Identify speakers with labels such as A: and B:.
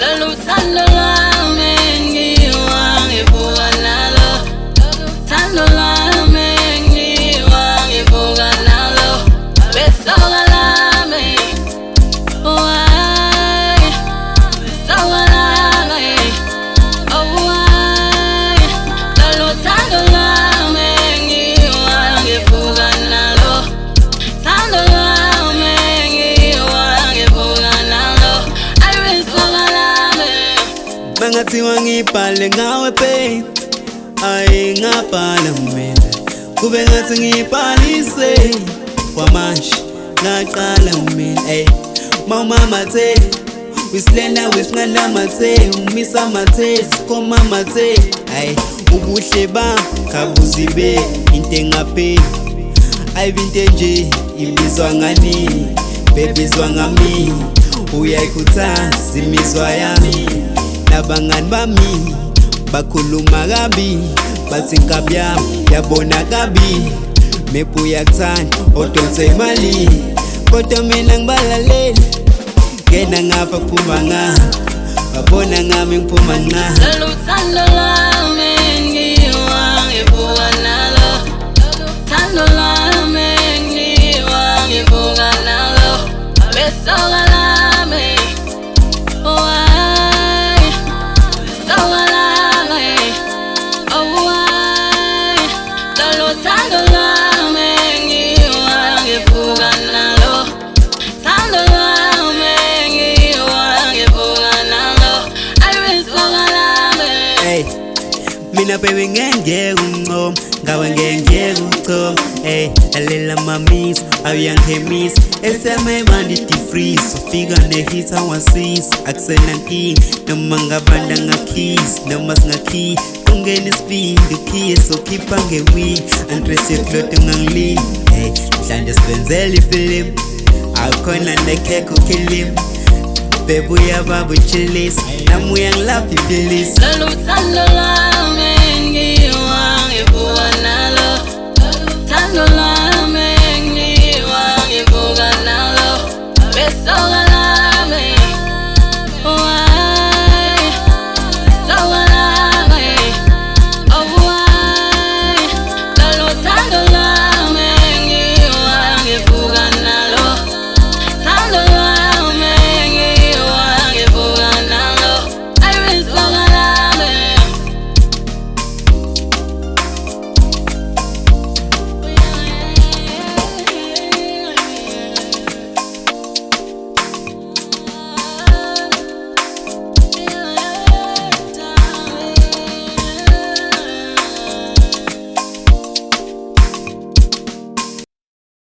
A: Lolu thando lami ngiwa ngivuka nalo. Thando lami ngiwa ngivuka nalo. Besoka lami, why? Besoka lami, oh why? Lolu thando lami ngiwa ngivuka nalo. Thando lami ngiwa ngivuka nalo. Besoka lami.
B: Bangathiwa ngibhale ngawe babe, ayi ngabhala mina kube ngathi ngibhalise kwamanje ngaqala mina mawumamathe wisilenda wisinqanda mathe umisa mathe sikoma mathe ubuhle bam khabuzibe into engapheli ayibinte nje ibizwa ngani bebizwa ngami uyayikhuthaza imizwa yami nabangani bami bakhuluma kabi bathi inkabi yami yabona kabi mepu yakuthanda odonsa imali kodwa mina ngibalaleli ngena ngapha kuphuma ngapha babona ngami ngiphuma ngapha.
A: Lolu thando lami ngiwa ngivuka nalo. Thando lami ngiwa ngivuka nalo. Besoka lami, why? Besoka lami, oh why? Lolu thando lami ngiwa ngivuka nalo. Thando lami ngiwa ngivuka nalo. Besoka lami.
B: Mina baby ngeke unqoma ngawe ngeke uchoma lalela mamis awuyangemis eseme banditi freeze ufika nehita wasisi akusena nkingi noma ngabanda ngakhisi noma singakhi ungena isibindi ukhiye sokhipha ngewi andress yeplot ungangilini mhlanje sibenzela ifilimu akukhona nekhekhe ukhilim bebu yababa uchilisa nami uyangilapha iphilisi.
A: Lolu thando lami ngiwa ngivuka